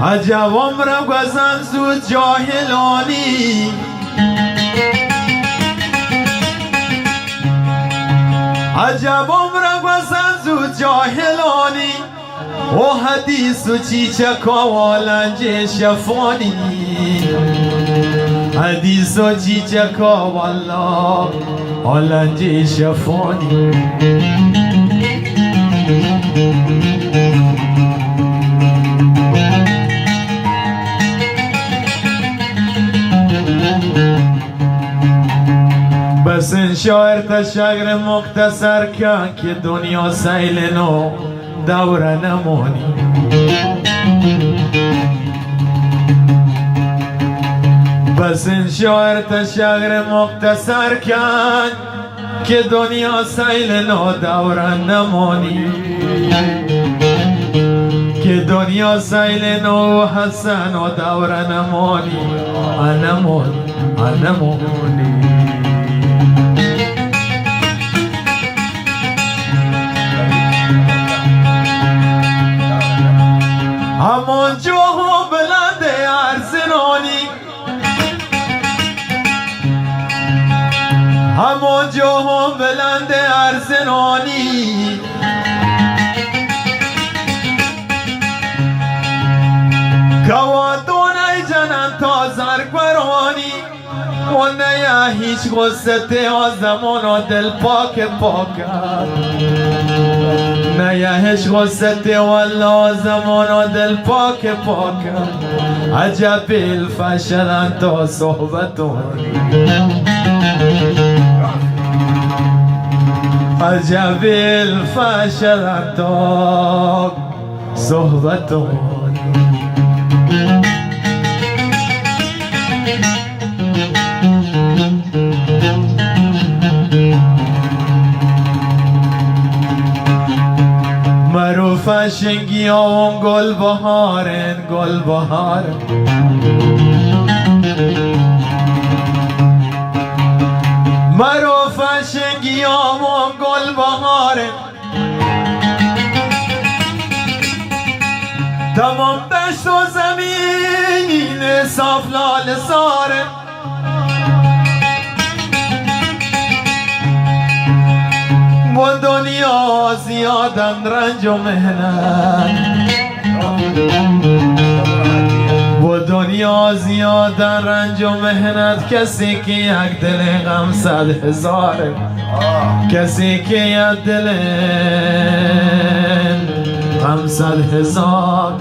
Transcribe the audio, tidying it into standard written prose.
عجب عمرم گذن زود جاهلانی عجب عمرم گذن زود جاهلانی و حدیث و چیچکا و لنج شفانی حدیث و چیچکا والله و لنج شفانی بس این شاعر تشگر مختصر کن که دنیا سیل نو دوره نمانی بس این شاعر تشگر مختصر کن که دنیا سیل نو دوره نمانی که دنیا سیل نو حسن و دوره نمانی انمونی همون جوه بلند ارزنانی همون جوه بلند ارزنانی کوادونه جنن تا زرگورانی و نیا هیچ غصته آزمان و دل پاک نیا هیچ غصته والله زمان و دل پاک عجب الفشلن تا صحبتونی عجب الفشلن تا صحبتونی معروف شنگی ها گل بهارن معروف شنگی ها گل بهارن تمام دشت و زمین صاف لال سارن و دنیا زیادن رنج و مهنت و دنیا زیادن رنج و مهنت کسی که یک دل غم 100,000 کسی که یک دل غم 100,000